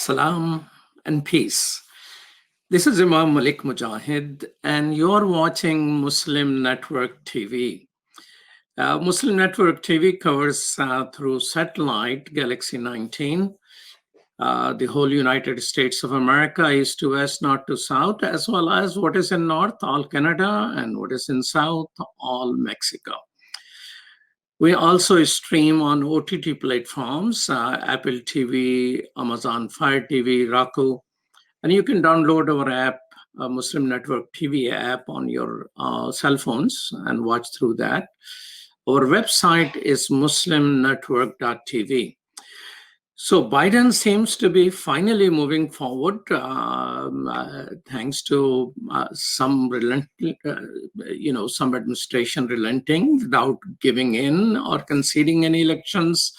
Salam and peace. This is Imam Malik Mujahid, and you're watching Muslim Network TV. Muslim Network TV covers through satellite Galaxy 19, the whole United States of America, east to west, north to south, as well as what is in north, all Canada, and what is in south, all Mexico. We also stream on OTT platforms, Apple TV, Amazon Fire TV, Roku, and you can download our app, Muslim Network TV app on your cell phones and watch through that. Our website is muslimnetwork.tv. So Biden seems to be finally moving forward, thanks to some administration relenting without giving in or conceding any elections.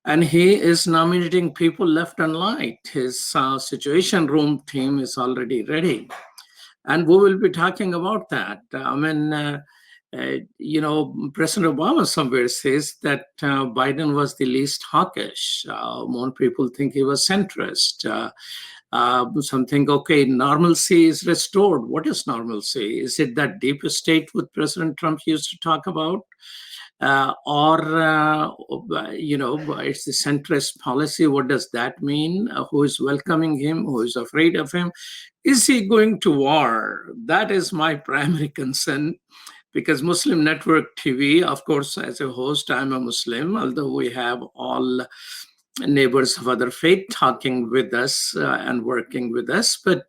And he is nominating people left and right. His Situation Room team is already ready. And we will be talking about that. President Obama somewhere says that Biden was the least hawkish. More people think he was centrist. Some think, okay, normalcy is restored. What is normalcy? Is it that deep state what President Trump used to talk about? It's the centrist policy. What does that mean? Who is welcoming him? Who is afraid of him? Is he going to war? That is my primary concern. Because Muslim Network TV, of course, as a host, I'm a Muslim, although we have all neighbors of other faith talking with us and working with us. But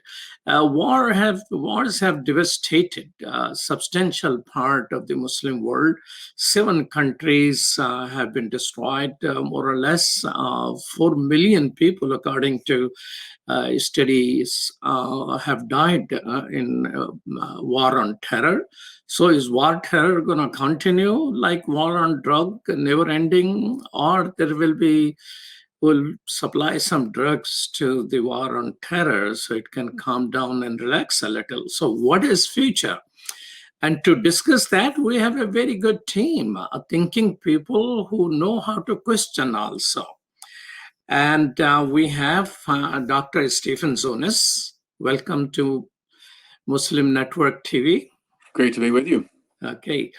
wars have devastated a substantial part of the Muslim world. 7 countries have been destroyed, more or less 4 million people, according to studies, have died in war on terror. So is war terror going to continue like war on drug, never ending, or will supply some drugs to the war on terror so it can calm down and relax a little? So what is future? And to discuss that, we have a very good team, thinking people who know how to question also. And we have Dr. Stephen Zunes. Welcome to Muslim Network TV. Great to be with you. Okay.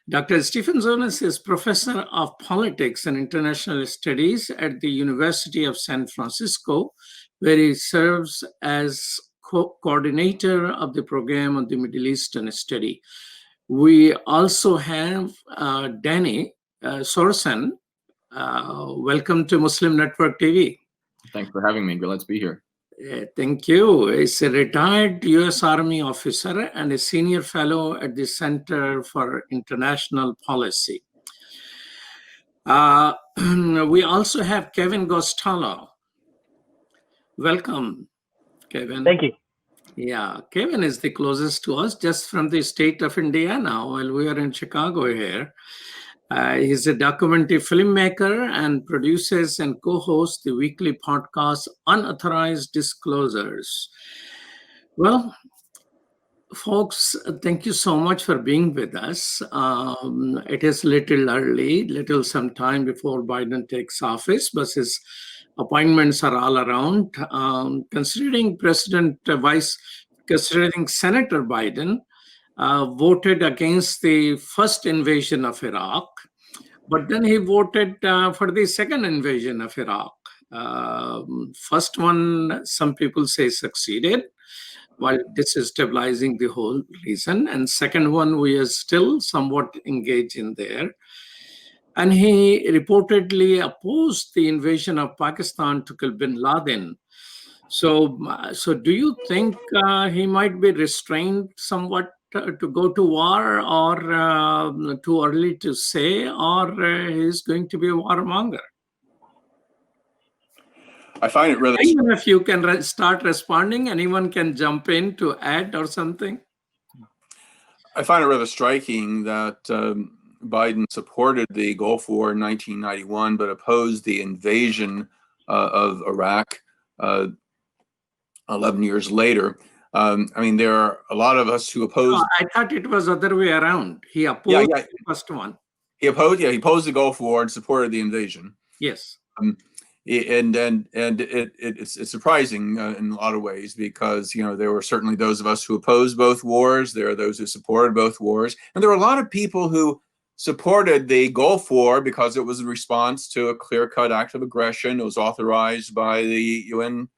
Dr. Stephen Zunes is Professor of Politics and International Studies at the University of San Francisco, where he serves as coordinator of the program on the Middle Eastern study. We also have Danny Sjursen. Welcome to Muslim Network TV. Thanks for having me. Glad to be here. Thank you. He's a retired U.S. Army officer and a senior fellow at the Center for International Policy. We also have Kevin Gosztola. Welcome, Kevin. Thank you. Yeah, Kevin is the closest to us, just from the state of Indiana, while we are in Chicago here. He's a documentary filmmaker and produces and co-hosts the weekly podcast Unauthorized Disclosures. Well, folks, thank you so much for being with us. It is little early, some time before Biden takes office, but his appointments are all around. Considering Senator Biden voted against the first invasion of Iraq, but then he voted for the second invasion of Iraq. First one, some people say succeeded, while destabilizing the whole region. And second one, we are still somewhat engaged in there. And he reportedly opposed the invasion of Pakistan to kill bin Laden. So do you think he might be restrained somewhat to go to war, or too early to say, or he's going to be a warmonger? I find it rather... Even if you can start responding, anyone can jump in to add or something. I find it rather striking that Biden supported the Gulf War in 1991, but opposed the invasion of Iraq 11 years later. There are a lot of us who oppose. I thought it was other way around. He opposed the first one. He opposed the Gulf War and supported the invasion. Yes. It's surprising in a lot of ways, because there were certainly those of us who opposed both wars. There are those who supported both wars, and there were a lot of people who supported the Gulf War because it was a response to a clear-cut act of aggression. It was authorized by the UN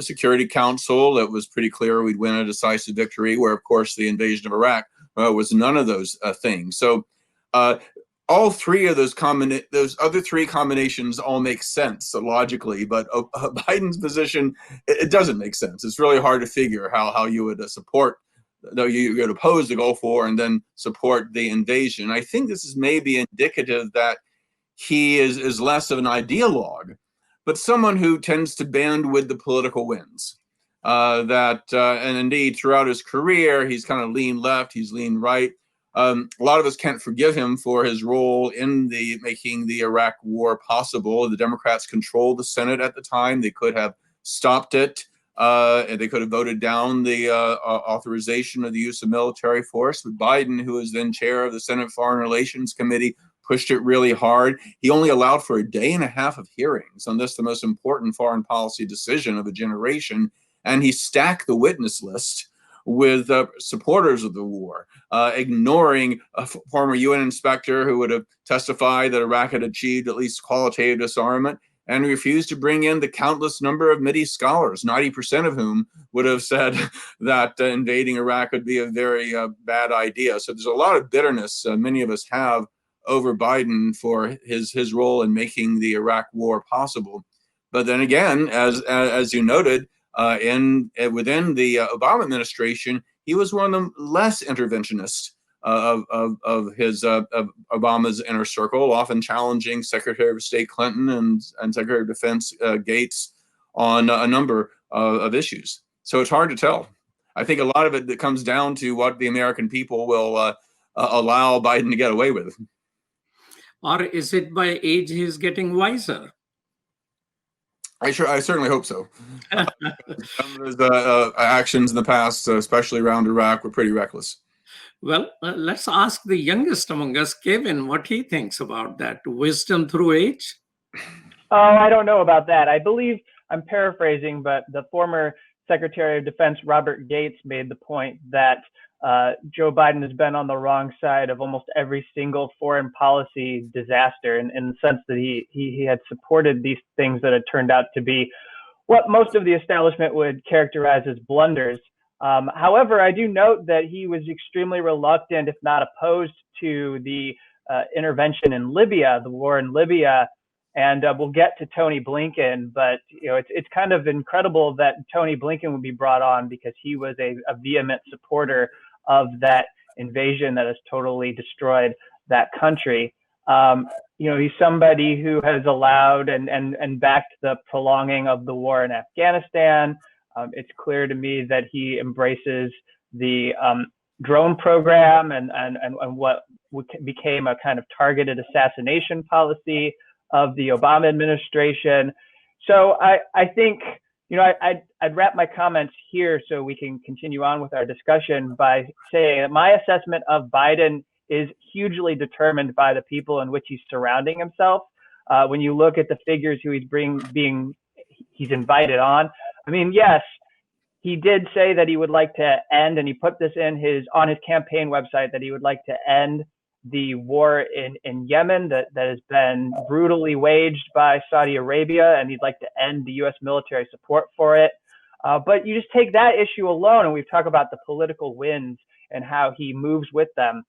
Security Council. It was pretty clear we'd win a decisive victory, where, of course, the invasion of Iraq was none of those things. So all three of those other three combinations all make sense logically, but Biden's position, it doesn't make sense. It's really hard to figure how you would support, though you would oppose the Gulf War and then support the invasion. I think this is maybe indicative that he is less of an ideologue, but someone who tends to bend with the political winds. And indeed, throughout his career, he's kind of lean left, he's lean right. A lot of us can't forgive him for his role in making the Iraq War possible. The Democrats controlled the Senate at the time. They could have stopped it. And they could have voted down the authorization of the use of military force. But Biden, who was then chair of the Senate Foreign Relations Committee, pushed it really hard. He only allowed for a day and a half of hearings on this, the most important foreign policy decision of a generation. And he stacked the witness list with supporters of the war, ignoring a former UN inspector who would have testified that Iraq had achieved at least qualitative disarmament, and refused to bring in the countless number of Mideast scholars, 90% of whom would have said that invading Iraq would be a very bad idea. So there's a lot of bitterness many of us have over Biden for his role in making the Iraq War possible. But then again, as you noted, within the Obama administration, he was one of the less interventionists of Obama's inner circle, often challenging Secretary of State Clinton and Secretary of Defense Gates on a number of issues. So it's hard to tell. I think a lot of it comes down to what the American people will allow Biden to get away with. Or is it by age he's getting wiser? I certainly hope so. Some of his actions in the past, especially around Iraq, were pretty reckless. Well, let's ask the youngest among us, Kevin, what he thinks about that. Wisdom through age? Oh, I don't know about that. I believe, I'm paraphrasing, but the former Secretary of Defense, Robert Gates, made the point that Joe Biden has been on the wrong side of almost every single foreign policy disaster, in the sense that he had supported these things that had turned out to be what most of the establishment would characterize as blunders. However, I do note that he was extremely reluctant, if not opposed, to the intervention in Libya, the war in Libya. And we'll get to Tony Blinken, but it's kind of incredible that Tony Blinken would be brought on, because he was a vehement supporter of that invasion that has totally destroyed that country. He's somebody who has allowed and backed the prolonging of the war in Afghanistan. It's clear to me that he embraces the drone program and what became a kind of targeted assassination policy of the Obama administration. So I think, I'd wrap my comments here so we can continue on with our discussion by saying that my assessment of Biden is hugely determined by the people in which he's surrounding himself. When you look at the figures who he's invited on, I mean, yes, he did say that he would like to end, and he put this on his campaign website, that he would like to end the war in Yemen that has been brutally waged by Saudi Arabia, and he'd like to end the U.S. military support for it. But you just take that issue alone, and we've talked about the political winds and how he moves with them.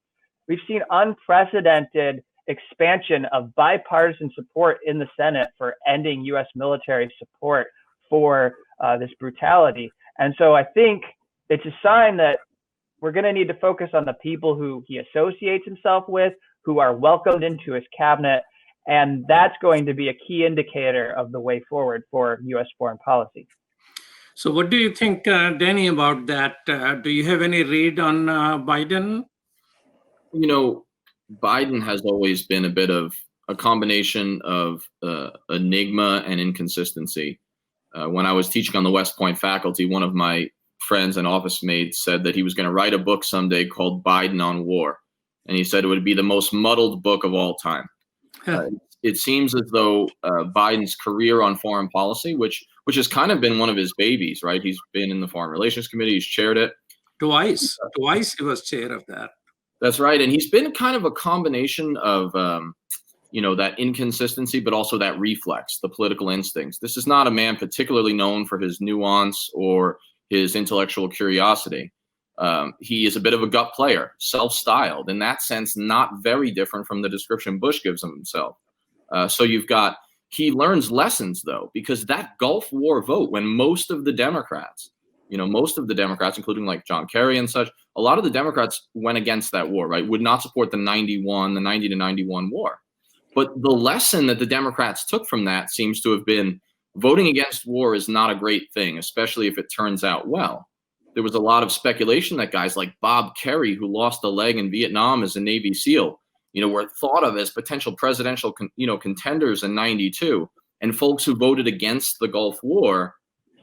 We've seen unprecedented expansion of bipartisan support in the Senate for ending U.S. military support for this brutality. And so I think it's a sign that we're going to need to focus on the people who he associates himself with, who are welcomed into his cabinet. And that's going to be a key indicator of the way forward for U.S. foreign policy. So what do you think, Danny, about that? Do you have any read on Biden? Biden has always been a bit of a combination of enigma and inconsistency. When I was teaching on the West Point faculty, one of my friends and office mates said that he was going to write a book someday called Biden on War. And he said it would be the most muddled book of all time. it seems as though Biden's career on foreign policy, which has kind of been one of his babies, right? He's been in the Foreign Relations Committee, he's chaired it. Twice he was chair of that. That's right. And he's been kind of a combination of, that inconsistency, but also that reflex, the political instincts. This is not a man particularly known for his nuance or his intellectual curiosity. He is a bit of a gut player, self-styled. In that sense, not very different from the description Bush gives of himself. So he learns lessons, though, because that Gulf War vote, when most of the Democrats, including like John Kerry and such, a lot of the Democrats went against that war, right? Would not support the 90 to 91 war. But the lesson that the Democrats took from that seems to have been voting against war is not a great thing, especially if it turns out well. There was a lot of speculation that guys like Bob Kerry, who lost a leg in Vietnam as a Navy SEAL, were thought of as potential presidential, contenders in 92. And folks who voted against the Gulf War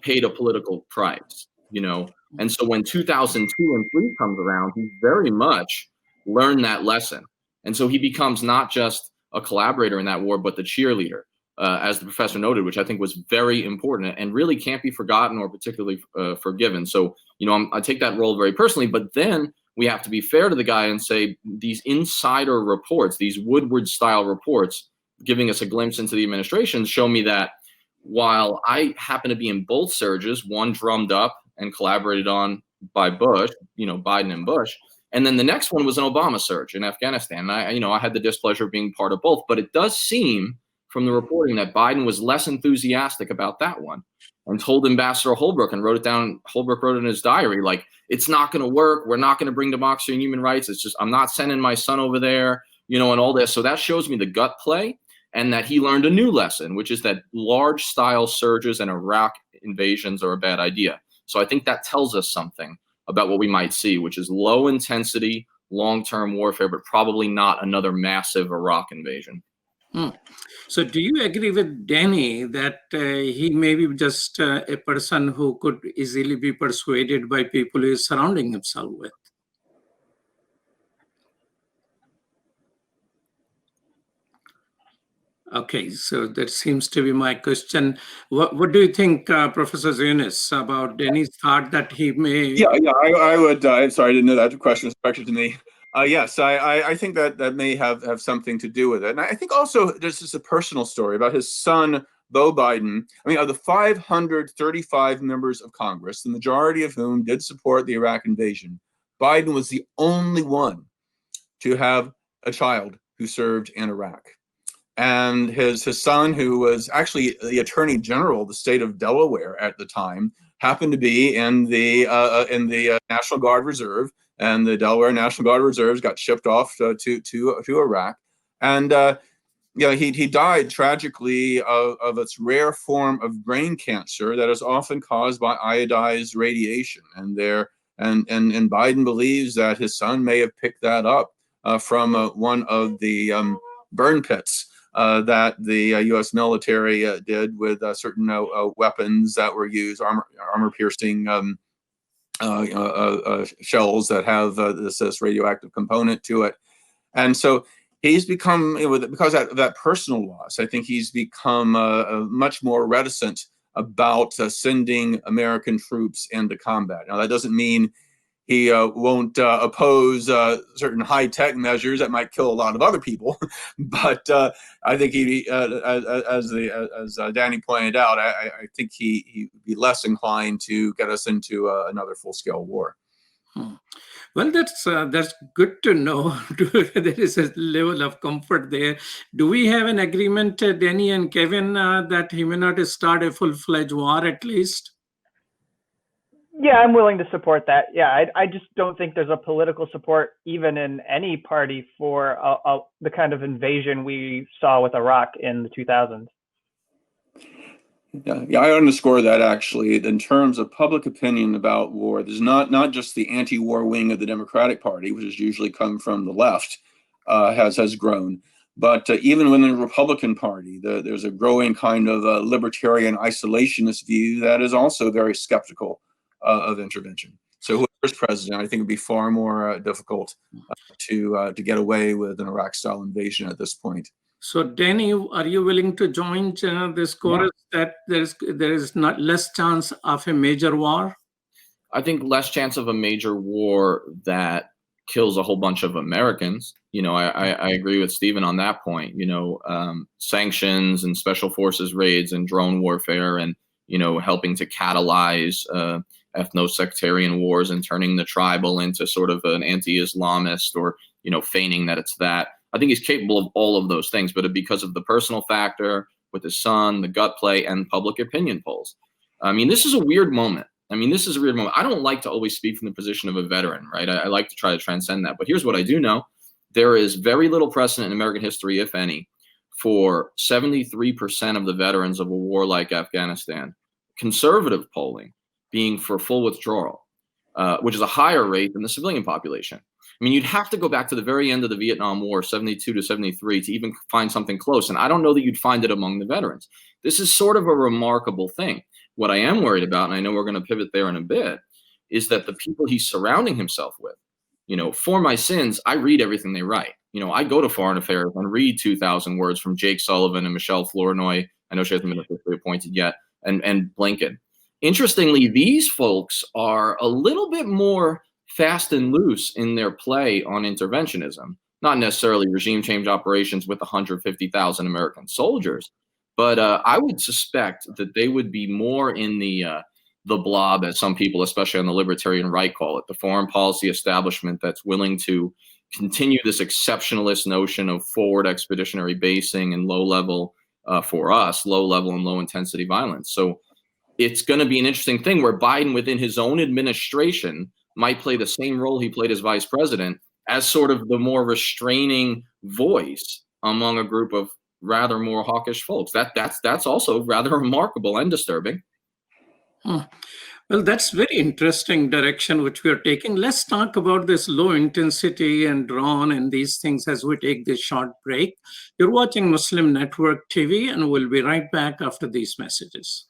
paid a political price, And so when 2002 and 3 comes around, he very much learned that lesson. And so he becomes not just a collaborator in that war, but the cheerleader, as the professor noted, which I think was very important and really can't be forgotten or particularly forgiven. So, I take that role very personally, but then we have to be fair to the guy and say these insider reports, these Woodward style reports, giving us a glimpse into the administration, show me that while I happen to be in both surges, one drummed up and collaborated on by Bush, Biden and Bush, and then the next one was an Obama surge in Afghanistan. And I had the displeasure of being part of both, but it does seem from the reporting that Biden was less enthusiastic about that one and told Ambassador Holbrooke and wrote it down. Holbrooke wrote it in his diary, like, it's not going to work. We're not going to bring democracy and human rights. It's just, I'm not sending my son over there, and all this. So that shows me the gut play and that he learned a new lesson, which is that large style surges and Iraq invasions are a bad idea. So I think that tells us something about what we might see, which is low intensity, long-term warfare, but probably not another massive Iraq invasion. So do you agree with Danny that he may be just a person who could easily be persuaded by people he is surrounding himself with? Okay, so that seems to be my question. What do you think, Professor Zunes, about Danny's thought that he may... Yeah, I would, sorry, I didn't know that question was directed to me. Yes, I think that may have something to do with it. And I think also there's just a personal story about his son, Beau Biden. I mean, of the 535 members of Congress, the majority of whom did support the Iraq invasion, Biden was the only one to have a child who served in Iraq. And his son, who was actually the Attorney General of the state of Delaware at the time, happened to be in the National Guard Reserve, and the Delaware National Guard Reserves got shipped off to Iraq, and he died tragically of its rare form of brain cancer that is often caused by iodized radiation. And Biden believes that his son may have picked that up from one of the burn pits that the U.S. military did with certain weapons that were used, armor-piercing shells that have this radioactive component to it. And so he's become, because of that personal loss, I think he's become much more reticent about sending American troops into combat. Now, that doesn't mean he won't oppose certain high-tech measures that might kill a lot of other people, but I think as Danny pointed out, I think he'd be less inclined to get us into another full-scale war. Well, that's good to know. There is a level of comfort there. Do we have an agreement, Danny and Kevin, that he may not start a full-fledged war at least? Yeah, I'm willing to support that. Yeah, I just don't think there's a political support even in any party for the kind of invasion we saw with Iraq in the 2000s. Yeah, I underscore that actually. In terms of public opinion about war, there's not just the anti-war wing of the Democratic Party, which has usually come from the left, has grown. But even within the Republican Party, there's a growing kind of libertarian isolationist view that is also very skeptical of intervention. So whoever's president, I think it'd be far more difficult to get away with an Iraq-style invasion at this point. So, Danny, are you willing to join this chorus that there is not less chance of a major war? I think less chance of a major war that kills a whole bunch of Americans. I agree with Stephen on that point. Sanctions and special forces raids and drone warfare and, helping to catalyze ethno-sectarian wars and turning the tribal into sort of an anti-Islamist or, feigning that it's that. I think he's capable of all of those things, but because of the personal factor with his son, the gut play, and public opinion polls. I mean, this is a weird moment. I don't like to always speak from the position of a veteran, right? I like to try to transcend that. But here's what I do know. There is very little precedent in American history, if any, for 73% of the veterans of a war like Afghanistan, conservative polling being for full withdrawal, which is a higher rate than the civilian population. I mean, you'd have to go back to the very end of the Vietnam War, 72 to 73, to even find something close. And I don't know that you'd find it among the veterans. This is sort of a remarkable thing. What I am worried about, and I know we're going to pivot there in a bit, is that the people he's surrounding himself with, for my sins, I read everything they write. I go to Foreign Affairs and read 2,000 words from Jake Sullivan and Michelle Flournoy. I know she hasn't been officially appointed yet, and Blinken. Interestingly, these folks are a little bit more fast and loose in their play on interventionism, not necessarily regime change operations with 150,000 American soldiers, but I would suspect that they would be more in the blob, as some people, especially on the libertarian right, call it, the foreign policy establishment that's willing to continue this exceptionalist notion of forward expeditionary basing and low-level and low-intensity violence. So it's going to be an interesting thing where Biden, within his own administration, might play the same role he played as vice president, as sort of the more restraining voice among a group of rather more hawkish folks. That's also rather remarkable and disturbing. Well, that's very interesting direction which we are taking. Let's talk about this low intensity and drone and these things as we take this short break. You're watching Muslim Network TV, and we'll be right back after these messages.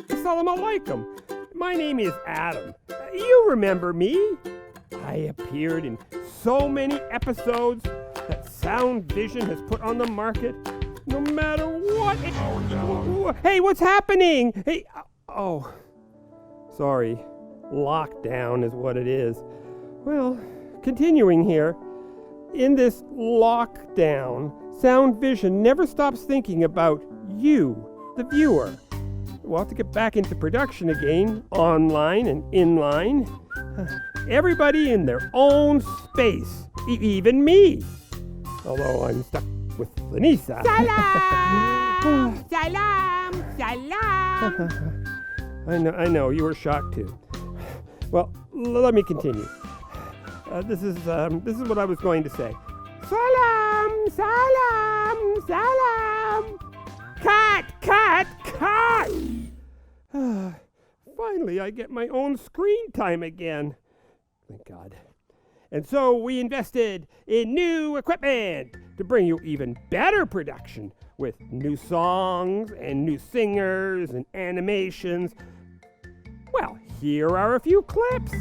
Assalamu alaikum. My name is Adam. You remember me? I appeared in so many episodes that Sound Vision has put on the market. No matter what. Hey, what's happening? Hey, oh, sorry. Lockdown is what it is. Well, continuing here. In this lockdown, Sound Vision never stops thinking about you, the viewer. We'll have to get back into production again, online and inline. Everybody in their own space, even me. Although I'm stuck with Lanisa. Salam! Salam! Salam! I know, you were shocked too. Well, let me continue. This is what I was going to say. Salam, salam, salam. Cut. Finally, I get my own screen time again. Thank God. And so we invested in new equipment to bring you even better production with new songs and new singers and animations. Well, here are a few clips.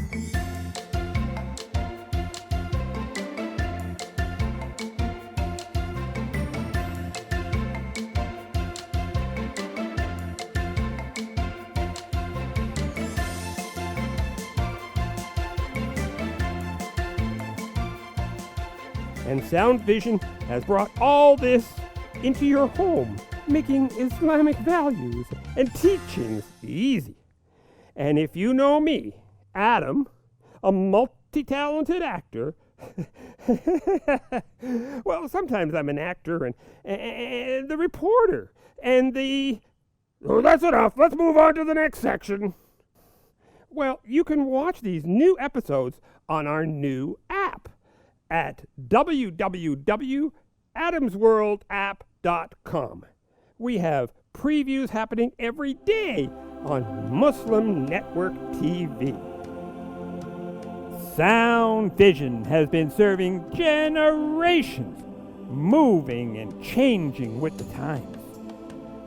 And Sound Vision has brought all this into your home, making Islamic values and teachings easy. And if you know me, Adam, a multi-talented actor, well, sometimes I'm an actor and the reporter and the... Oh, that's enough. Let's move on to the next section. Well, you can watch these new episodes on our new app at www.adamsworldapp.com. We have previews happening every day on Muslim Network TV. Sound Vision has been serving generations, moving and changing with the times.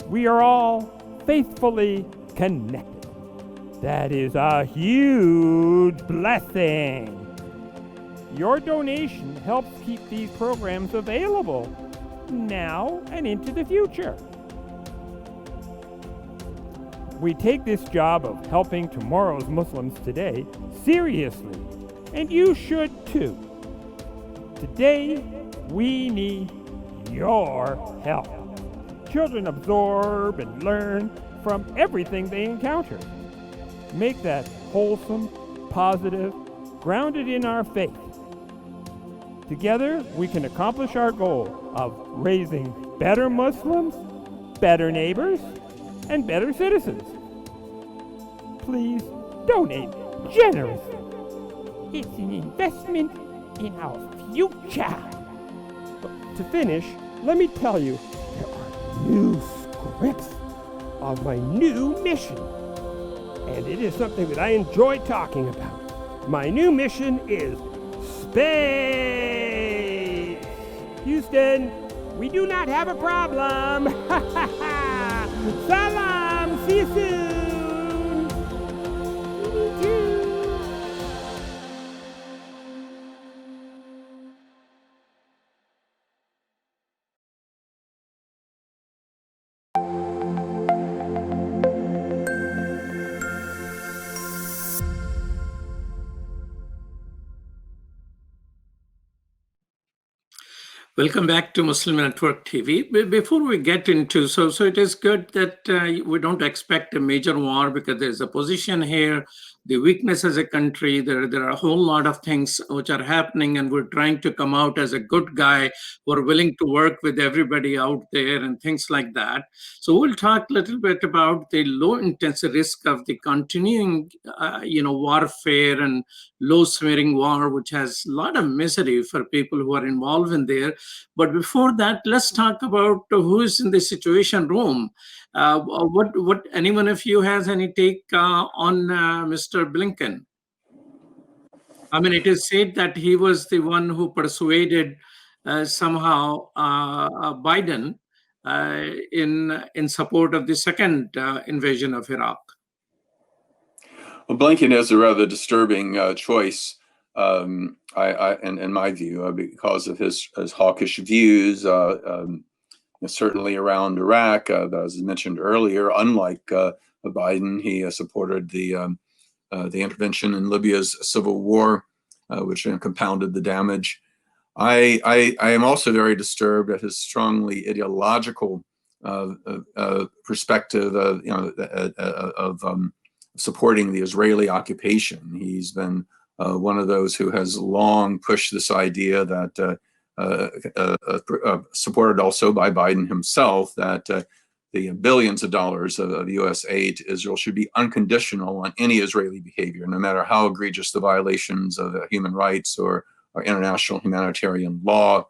We are all faithfully connected. That is a huge blessing. Your donation helps keep these programs available now and into the future. We take this job of helping tomorrow's Muslims today seriously, and you should too. Today, we need your help. Children absorb and learn from everything they encounter. Make that wholesome, positive, grounded in our faith. Together, we can accomplish our goal of raising better Muslims, better neighbors, and better citizens. Please donate generously. It's an investment in our future. To finish, let me tell you, there are new scripts of my new mission. And it is something that I enjoy talking about. My new mission is space. Houston, we do not have a problem. Salam, see you soon. Welcome back to Muslim Network TV. Before we get into, so it is good that we don't expect a major war because there's a position here, the weakness as a country, there are a whole lot of things which are happening, and we're trying to come out as a good guy. We're willing to work with everybody out there and things like that. So we'll talk a little bit about the low intensity risk of the continuing, warfare and low smearing war, which has a lot of misery for people who are involved in there. But before that, let's talk about who is in the Situation Room. What anyone of you has any take on Mr. Blinken? I mean, it is said that he was the one who persuaded somehow Biden in support of the second invasion of Iraq. Well, Blinken is a rather disturbing choice, in my view, because of his hawkish views. Certainly around Iraq, as mentioned earlier, unlike Biden, he supported the intervention in Libya's civil war, which compounded the damage. I am also very disturbed at his strongly ideological perspective of supporting the Israeli occupation. He's been one of those who has long pushed this idea that supported also by Biden himself, that the billions of dollars of U.S. aid to Israel should be unconditional on any Israeli behavior, no matter how egregious the violations of human rights or international humanitarian law.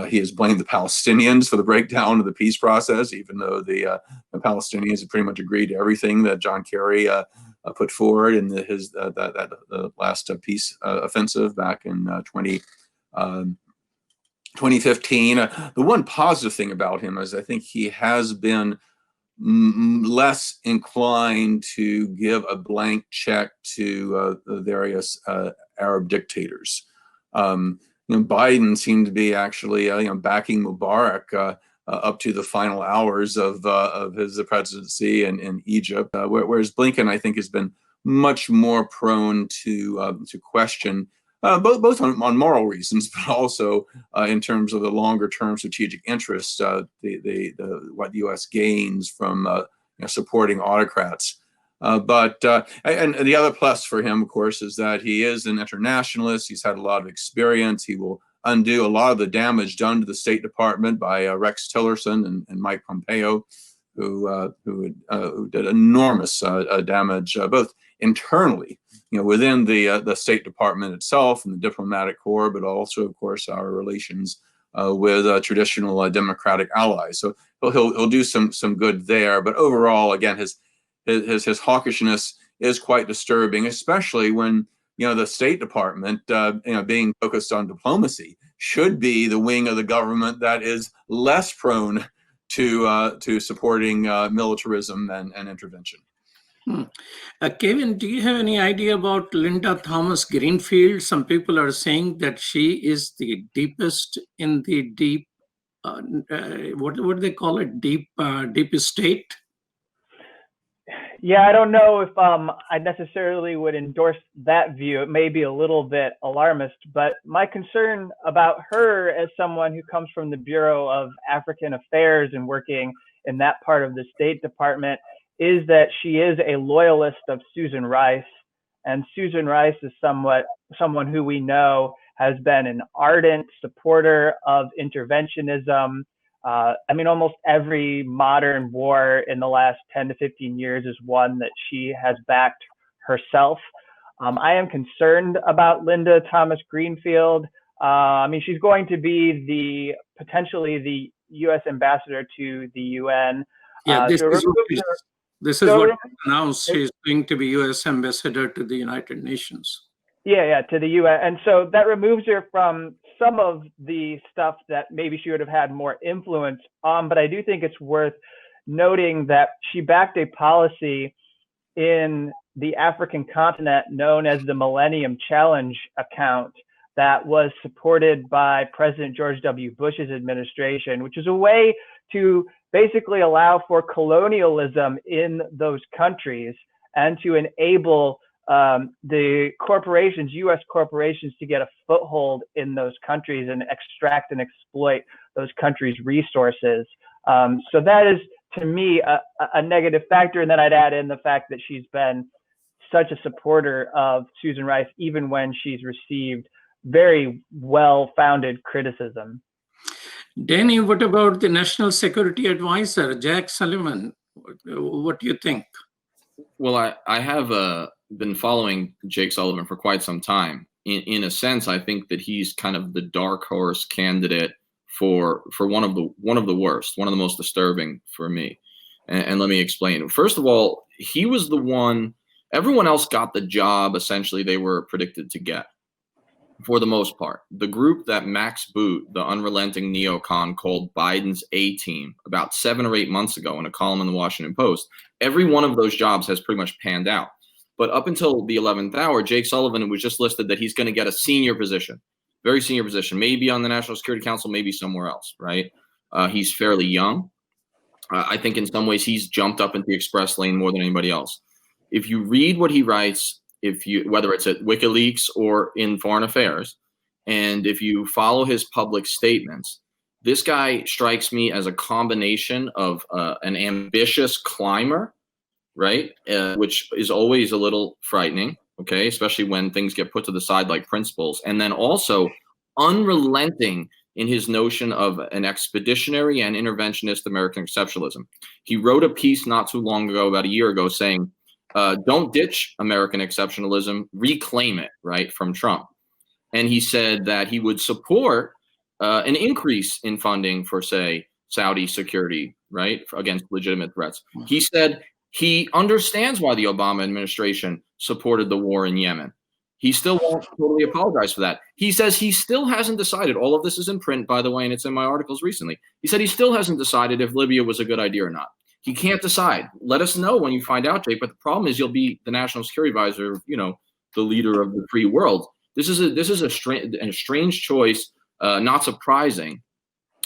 He has blamed the Palestinians for the breakdown of the peace process, even though the Palestinians have pretty much agreed to everything that John Kerry put forward in the last peace offensive back in 2015. The one positive thing about him is I think he has been less inclined to give a blank check to the various Arab dictators. Biden seemed to be actually backing Mubarak up to the final hours of his presidency in Egypt, whereas Blinken, I think, has been much more prone to question both on moral reasons, but also in terms of the longer term strategic interests, what the U.S. gains from supporting autocrats. But the other plus for him, of course, is that he is an internationalist. He's had a lot of experience. He will undo a lot of the damage done to the State Department by Rex Tillerson and Mike Pompeo, who did enormous damage both internally, within the State Department itself and the diplomatic corps, but also, of course, our relations with traditional Democratic allies. So he'll do some good there. But overall, again, his hawkishness is quite disturbing, especially when the State Department, being focused on diplomacy, should be the wing of the government that is less prone to supporting militarism and intervention. Kevin, do you have any idea about Linda Thomas Greenfield? Some people are saying that she is the deepest in the deep, what do they call it, deep state? Yeah, I don't know if I necessarily would endorse that view. It may be a little bit alarmist, but my concern about her as someone who comes from the Bureau of African Affairs and working in that part of the State Department is that she is a loyalist of Susan Rice. And Susan Rice is someone who we know has been an ardent supporter of interventionism. Almost every modern war in the last 10 to 15 years is one that she has backed herself. I am concerned about Linda Thomas Greenfield. She's going to be potentially the U.S. ambassador to the UN. This is what announced. She's going to be U.S. ambassador to the United Nations. Yeah, to the UN. And so that removes her from some of the stuff that maybe she would have had more influence on. But I do think it's worth noting that she backed a policy in the African continent known as the Millennium Challenge account that was supported by President George W. Bush's administration, which is a way to basically allow for colonialism in those countries and to enable the corporations, U.S. corporations, to get a foothold in those countries and extract and exploit those countries' resources. So that is, to me, a negative factor. And then I'd add in the fact that she's been such a supporter of Susan Rice, even when she's received very well-founded criticism. Danny, what about the National Security Advisor, Jack Sullivan? What do you think? Well, I have been following Jake Sullivan for quite some time. In a sense, I think that he's kind of the dark horse candidate for one of the worst, one of the most disturbing for me. And let me explain. First of all, he was the one. Everyone else got the job essentially they were predicted to get, for the most part. The group that Max Boot, the unrelenting neocon, called Biden's A-team about 7 or 8 months ago in a column in the Washington Post, every one of those jobs has pretty much panned out. But up until the 11th hour, Jake Sullivan was just listed that he's going to get a senior position, very senior position, maybe on the National Security Council, maybe somewhere else, right? He's fairly young. I think in some ways he's jumped up into the express lane more than anybody else. If you read what he writes, whether it's at WikiLeaks or in Foreign Affairs, and if you follow his public statements, this guy strikes me as a combination of an ambitious climber, right? Which is always a little frightening, okay? Especially when things get put to the side like principles. And then also unrelenting in his notion of an expeditionary and interventionist American exceptionalism. He wrote a piece not too long ago, about a year ago, saying, don't ditch American exceptionalism, reclaim it, right, from Trump. And he said that he would support an increase in funding for, say, Saudi security, right, against legitimate threats. He said he understands why the Obama administration supported the war in Yemen. He still won't totally apologize for that. He says he still hasn't decided. All of this is in print, by the way, and it's in my articles recently. He said he still hasn't decided if Libya was a good idea or not. He can't decide. Let us know when you find out, Jake. But the problem is you'll be the national security advisor, you know, the leader of the free world. This is a strange choice, not surprising,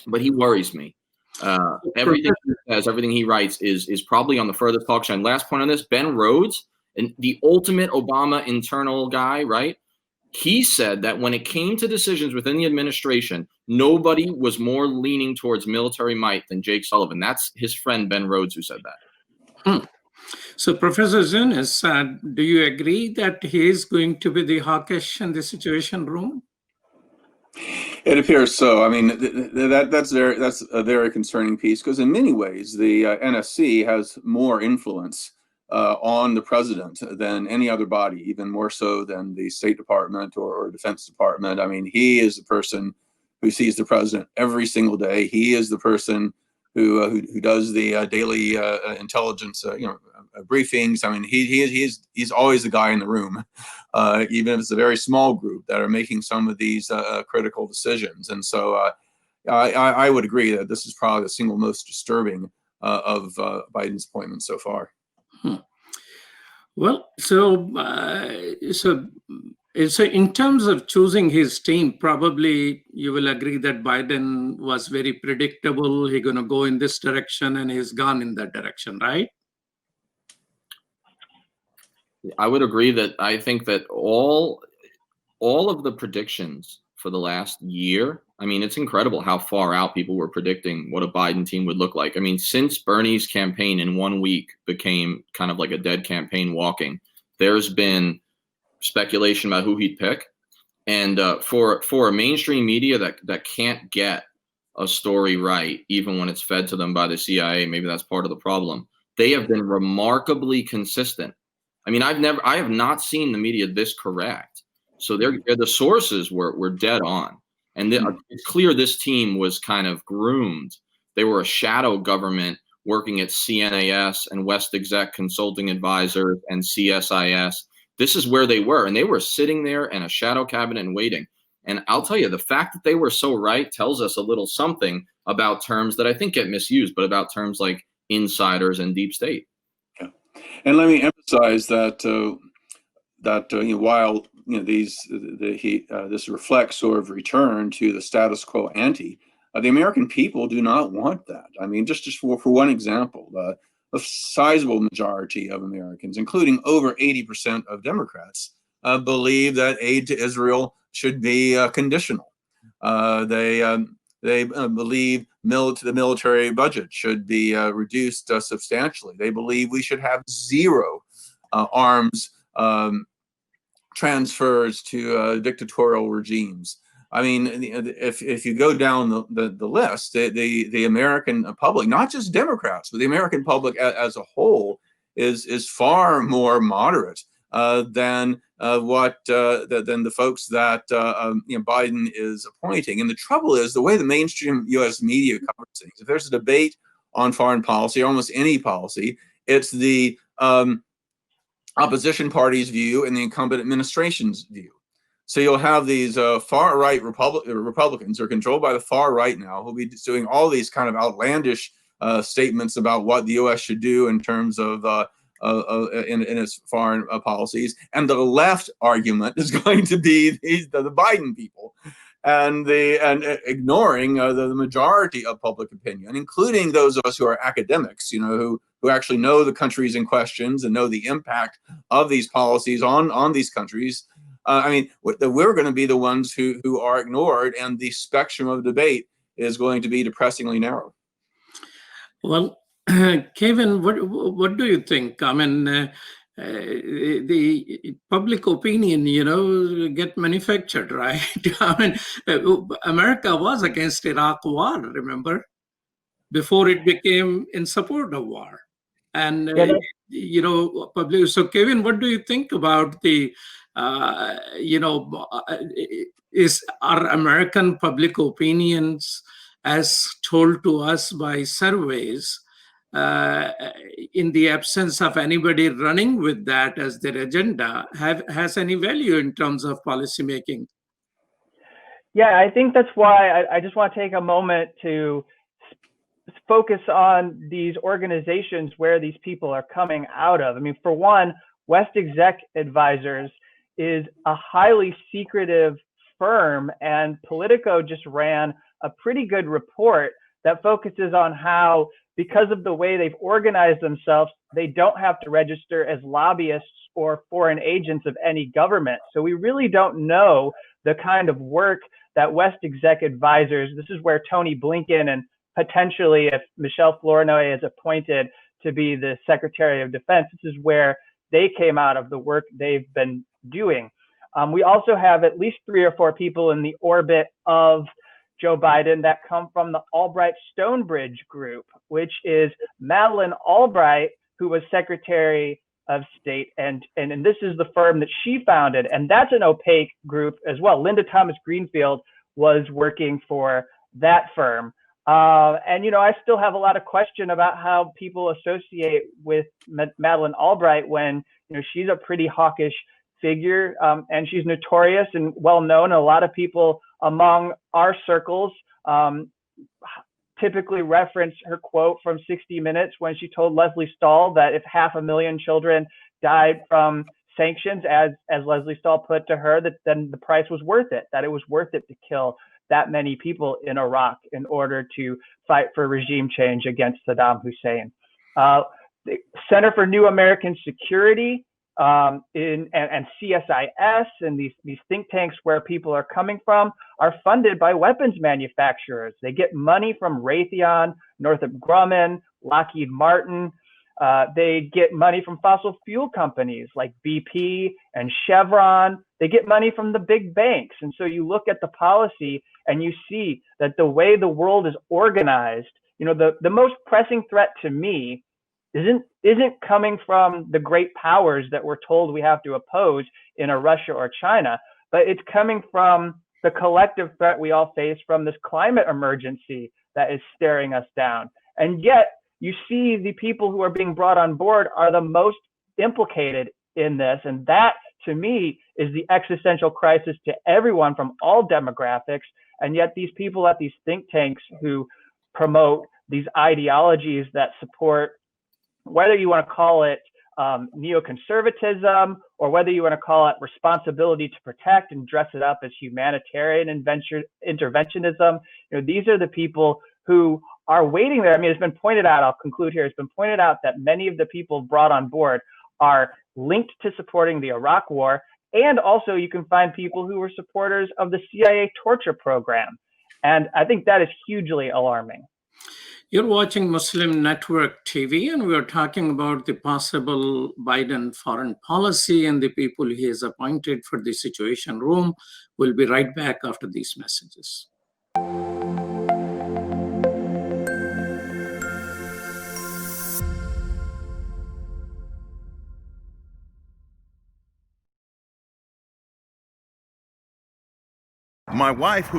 but he worries me. Everything he says, everything he writes is probably on the furthest talk show. And last point on this, Ben Rhodes, and the ultimate Obama internal guy, right? He said that when it came to decisions within the administration, nobody was more leaning towards military might than Jake Sullivan. That's his friend Ben Rhodes who said that. So, Professor Zunes, do you agree that he is going to be the hawkish in the Situation Room? It appears so. I mean, that's a very concerning piece, because in many ways the NSC has more influence on the president than any other body, even more so than the State Department or Defense Department. I mean, he is the person who sees the president every single day. He is the person who does the daily intelligence, briefings. I mean, he's always the guy in the room, even if it's a very small group that are making some of these critical decisions. And so I would agree that this is probably the single most disturbing of Biden's appointments so far. Well, so in terms of choosing his team, probably you will agree that Biden was very predictable. He's going to go in this direction, and he's gone in that direction, right? I would agree that I think that all of the predictions for the last year, I mean, it's incredible how far out people were predicting what a Biden team would look like. I mean, since Bernie's campaign in 1 week became kind of like a dead campaign walking, there's been speculation about who he'd pick. And for a mainstream media that can't get a story right, even when it's fed to them by the CIA, maybe that's part of the problem. They have been remarkably consistent. I mean, I have not seen the media this correct. So the sources were dead on. And it's clear this team was kind of groomed. They were a shadow government working at CNAS and West Exec Consulting Advisors and CSIS. This is where they were. And they were sitting there in a shadow cabinet and waiting. And I'll tell you, the fact that they were so right tells us a little something about terms that I think get misused, but about terms like insiders and deep state. Yeah. And let me emphasize that while this reflects sort of return to the status quo ante, the American people do not want that. I mean, just for one example, a sizable majority of Americans, including over 80% of Democrats, believe that aid to Israel should be conditional. They believe the military budget should be reduced substantially. They believe we should have zero arms transfers to dictatorial regimes. I mean, if you go down the list, the American public, not just Democrats, but the American public as a whole, is far more moderate than the folks that Biden is appointing. And the trouble is the way the mainstream U.S. media covers things. If there's a debate on foreign policy, almost any policy, it's the opposition party's view and the incumbent administration's view. So you'll have these far-right Republicans who are controlled by the far right now, who'll be doing all these kind of outlandish statements about what the U.S. should do in terms of in its foreign policies. And the left argument is going to be the Biden people, and ignoring the majority of public opinion, including those of us who are academics, who actually know the countries in questions and know the impact of these policies on these countries. I mean, we're going to be the ones who are ignored, and the spectrum of debate is going to be depressingly narrow. Well, Kevin, what do you think? I mean, the public opinion, get manufactured, right? I mean, America was against Iraq war, remember, before it became in support of war. And, Yeah, public. So, Kevin, what do you think about the, are American public opinions as told to us by surveys, in the absence of anybody running with that as their agenda, has any value in terms of policy making? Yeah, I think that's why I just want to take a moment to focus on these organizations where these people are coming out of. I mean, for one, West Exec Advisors is a highly secretive firm, and Politico just ran a pretty good report that focuses on how, because of the way they've organized themselves, they don't have to register as lobbyists or foreign agents of any government. So we really don't know the kind of work that West Exec Advisors, this is where Tony Blinken and potentially if Michelle Flournoy is appointed to be the Secretary of Defense, this is where they came out of the work they've been doing. We also have at least 3 or 4 people in the orbit of Joe Biden that come from the Albright-Stonebridge group, which is Madeleine Albright, who was Secretary of State, and this is the firm that she founded, and that's an opaque group as well. Linda Thomas Greenfield was working for that firm. And, I still have a lot of question about how people associate with Madeleine Albright when, she's a pretty hawkish figure, and she's notorious and well known. A lot of people among our circles typically reference her quote from 60 Minutes when she told Leslie Stahl that if 500,000 children died from sanctions, as Leslie Stahl put to her, that then the price was worth it, that it was worth it to kill that many people in Iraq in order to fight for regime change against Saddam Hussein. The Center for New American Security and CSIS and these think tanks where people are coming from are funded by weapons manufacturers. They get money from Raytheon, Northrop Grumman, Lockheed Martin. They get money from fossil fuel companies like BP and Chevron. They get money from the big banks. And so you look at the policy and you see that the way the world is organized, the most pressing threat to me isn't coming from the great powers that we're told we have to oppose in a Russia or China, but it's coming from the collective threat we all face from this climate emergency that is staring us down. And yet you see the people who are being brought on board are the most implicated in this. And that, to me, is the existential crisis to everyone from all demographics. And yet these people at these think tanks who promote these ideologies that support, whether you want to call it neoconservatism or whether you want to call it responsibility to protect and dress it up as humanitarian interventionism, these are the people who are waiting there. I mean, it's been pointed out, I'll conclude here, it's been pointed out that many of the people brought on board are linked to supporting the Iraq war. And also you can find people who were supporters of the CIA torture program. And I think that is hugely alarming. You're watching Muslim Network TV, and we're talking about the possible Biden foreign policy and the people he has appointed for the Situation Room. We'll be right back after these messages. My wife,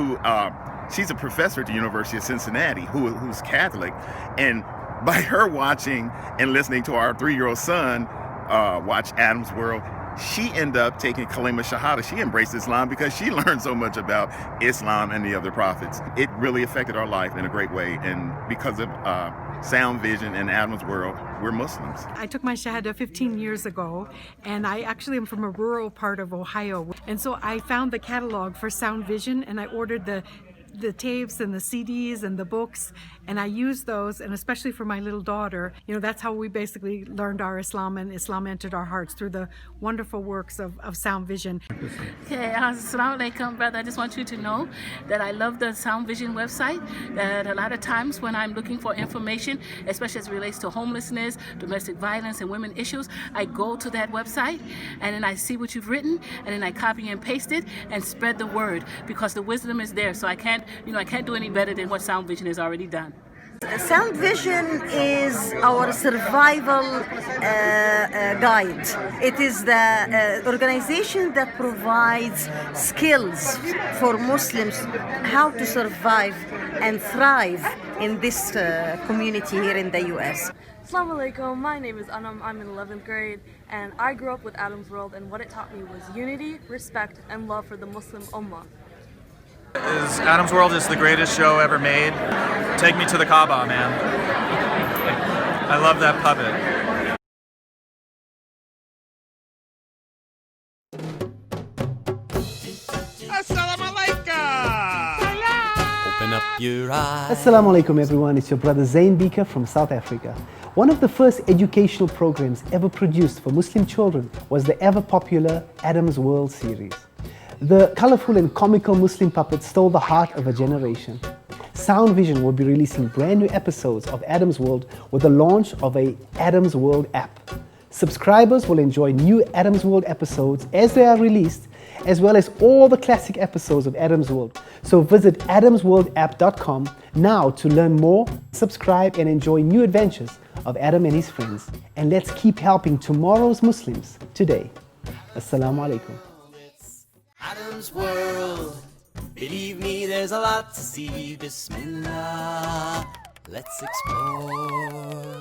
she's a professor at the University of Cincinnati, who's Catholic, and by her watching and listening to our 3-year-old son watch Adam's World, she ended up taking Kalima Shahada. She embraced Islam because she learned so much about Islam and the other prophets. It really affected our life in a great way, and because of Sound Vision and Adam's World, we're Muslims. I took my Shahada 15 years ago, and I actually am from a rural part of Ohio. And so I found the catalog for Sound Vision, and I ordered the tapes and the CDs and the books, And I use those, and especially for my little daughter, that's how we basically learned our Islam, and Islam entered our hearts through the wonderful works of Sound Vision. Okay, assalamu alaikum, brother. I just want you to know that I love the Sound Vision website, that a lot of times when I'm looking for information, especially as it relates to homelessness, domestic violence, and women issues, I go to that website, and then I see what you've written, and then I copy and paste it and spread the word, because the wisdom is there. So I can't do any better than what Sound Vision has already done. Sound Vision is our survival guide. It is the organization that provides skills for Muslims how to survive and thrive in this community here in the US. Assalamu alaikum, my name is Anam, I'm in 11th grade, and I grew up with Adam's World, and what it taught me was unity, respect, and love for the Muslim Ummah. Adam's World is the greatest show ever made. Take me to the Kaaba, man. I love that puppet. Assalamu alaikum! Open up your eyes. Assalamu alaikum everyone, it's your brother Zain Bika from South Africa. One of the first educational programs ever produced for Muslim children was the ever popular Adam's World series. The colorful and comical Muslim puppets stole the heart of a generation. Sound Vision will be releasing brand new episodes of Adam's World with the launch of a Adam's World app. Subscribers will enjoy new Adam's World episodes as they are released, as well as all the classic episodes of Adam's World. So visit adamsworldapp.com now to learn more, subscribe, and enjoy new adventures of Adam and his friends. And let's keep helping tomorrow's Muslims today. Assalamu alaikum. Adam's World. Believe me, there's a lot to see. Bismillah. Let's explore.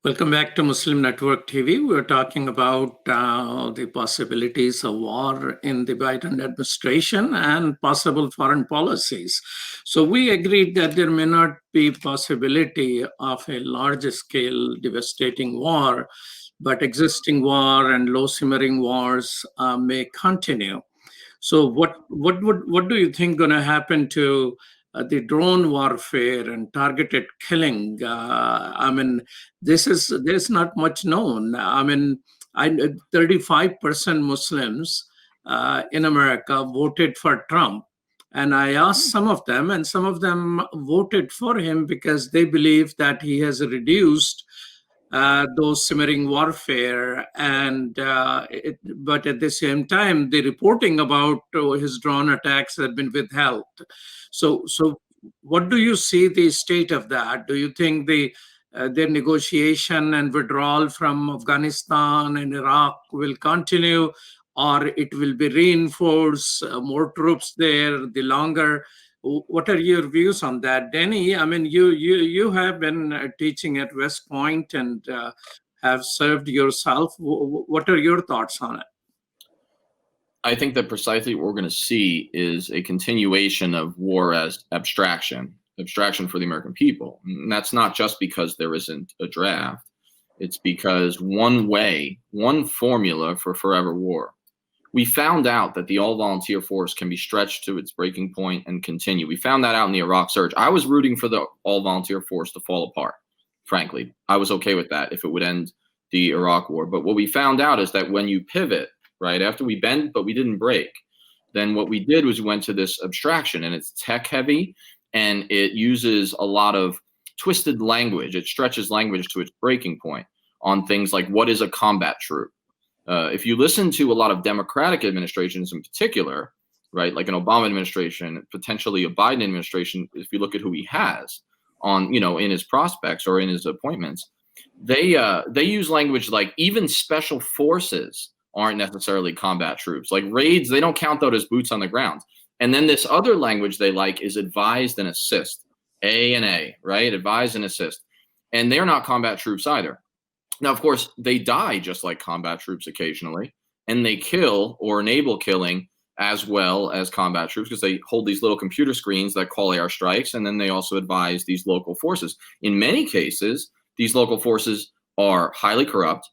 Welcome back to Muslim Network TV. We're talking about the possibilities of war in the Biden administration and possible foreign policies. So we agreed that there may not be possibility of a large-scale devastating war, but existing war and low-simmering wars may continue. So what do you think going to happen to the drone warfare and targeted killing? There's not much known. 35% Muslims in America voted for Trump. And I asked some of them, and some of them voted for him because they believe that he has reduced those simmering warfare. But at the same time, the reporting about his drone attacks had been withheld. So what do you see the state of that? Do you think the their negotiation and withdrawal from Afghanistan and Iraq will continue, or it will be reinforced, more troops there, the longer. What are your views on that, Danny? I mean, you have been teaching at West Point and have served yourself. What are your thoughts on it? I think that precisely what we're going to see is a continuation of war as abstraction for the American people. And that's not just because there isn't a draft. It's because one formula for forever war. We found out that the all-volunteer force can be stretched to its breaking point and continue. We found that out in the Iraq surge. I was rooting for the all-volunteer force to fall apart, frankly. I was okay with that if it would end the Iraq war. But what we found out is that when you pivot, right, after we bend but we didn't break, then what we did was we went to this abstraction, and it's tech-heavy, and it uses a lot of twisted language. It stretches language to its breaking point on things like what is a combat troop. If you listen to a lot of Democratic administrations in particular, right, like an Obama administration, potentially a Biden administration, if you look at who he has on, in his prospects or in his appointments, they use language like even special forces aren't necessarily combat troops. Like raids, they don't count those as boots on the ground. And then this other language they like is advised and assist, A&A, right? Advise and assist. And they're not combat troops either. Now, of course, they die just like combat troops occasionally, and they kill or enable killing as well as combat troops because they hold these little computer screens that call airstrikes, and then they also advise these local forces. In many cases, these local forces are highly corrupt,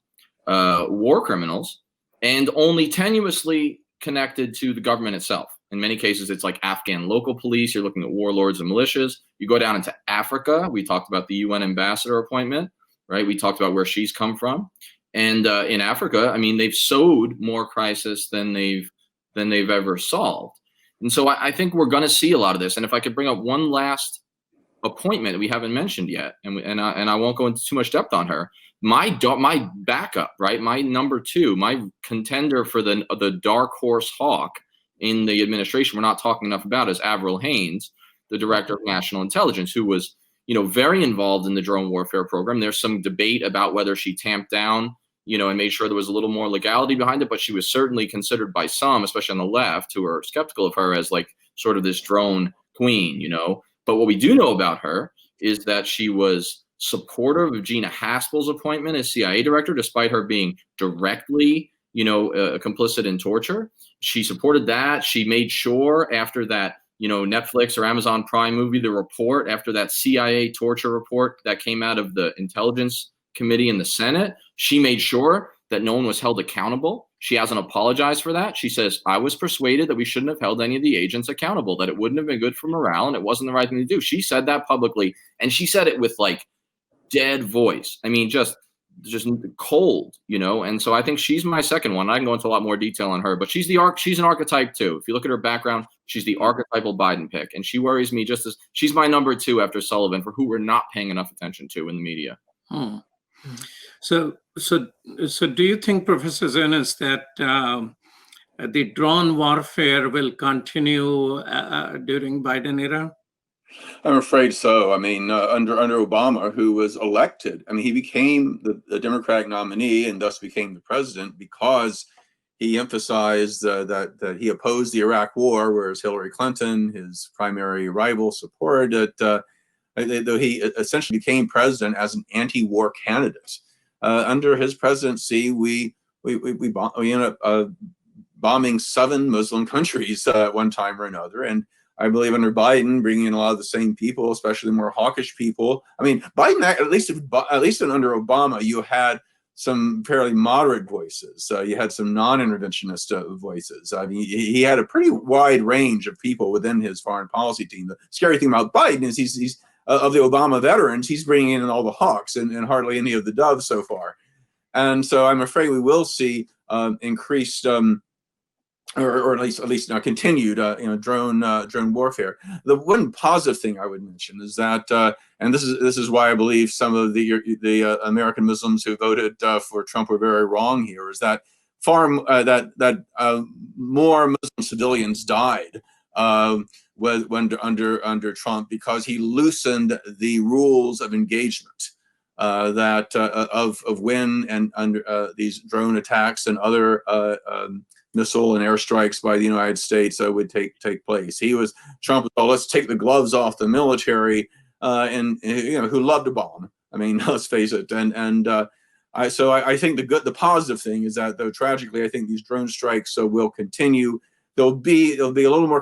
war criminals, and only tenuously connected to the government itself. In many cases, it's like Afghan local police. You're looking at warlords and militias. You go down into Africa. We talked about the UN ambassador appointment. Right, we talked about where she's come from, and in Africa, I mean, they've sowed more crisis than they've ever solved, and so I think we're going to see a lot of this. And if I could bring up one last appointment we haven't mentioned yet, and I won't go into too much depth on her. My backup, right, my number two, my contender for the dark horse hawk in the administration we're not talking enough about is Avril Haines, the director of national intelligence, who was very involved in the drone warfare program. There's some debate about whether she tamped down, and made sure there was a little more legality behind it, but she was certainly considered by some, especially on the left, who are skeptical of her as like sort of this drone queen, But what we do know about her is that she was supportive of Gina Haspel's appointment as CIA director, despite her being directly, complicit in torture. She supported that. She made sure after that, Netflix or Amazon Prime movie, The Report, after that CIA torture report that came out of the Intelligence Committee in the Senate, she made sure that no one was held accountable. She hasn't apologized for that. She says, I was persuaded that we shouldn't have held any of the agents accountable, that it wouldn't have been good for morale, and it wasn't the right thing to do. She said that publicly, and she said it with like dead voice. I mean, just cold, and so I think she's my second one. I can go into a lot more detail on her, but she's an archetype too. If you look at her background, she's the archetypal Biden pick, and she worries me just as she's my number two after Sullivan, for who we're not paying enough attention to in the media. So do you think, Professor Zunes, that the drone warfare will continue during Biden era? I'm afraid so. I mean, under Obama, who was elected, I mean, he became the Democratic nominee and thus became the president because he emphasized that he opposed the Iraq War, whereas Hillary Clinton, his primary rival, supported it. Though he essentially became president as an anti-war candidate. Under his presidency, we ended up bombing 7 Muslim countries at one time or another, and I believe under Biden, bringing in a lot of the same people, especially more hawkish people. I mean, Biden, at least under Obama, you had some fairly moderate voices. You had some non-interventionist voices. I mean, he had a pretty wide range of people within his foreign policy team. The scary thing about Biden is he's of the Obama veterans, he's bringing in all the hawks and hardly any of the doves so far. And so I'm afraid we will see increased or at least continued drone warfare. The one positive thing I would mention is that, and this is why I believe some of the American Muslims who voted for Trump were very wrong here, is that more Muslim civilians died under Trump because he loosened the rules of engagement. of when and under these drone attacks and other missile and airstrikes by the United States would take place. Trump was, oh, let's take the gloves off the military, and who love to bomb. I mean, let's face it. I think the positive thing is that, though tragically, I think these drone strikes will continue. They'll be a little more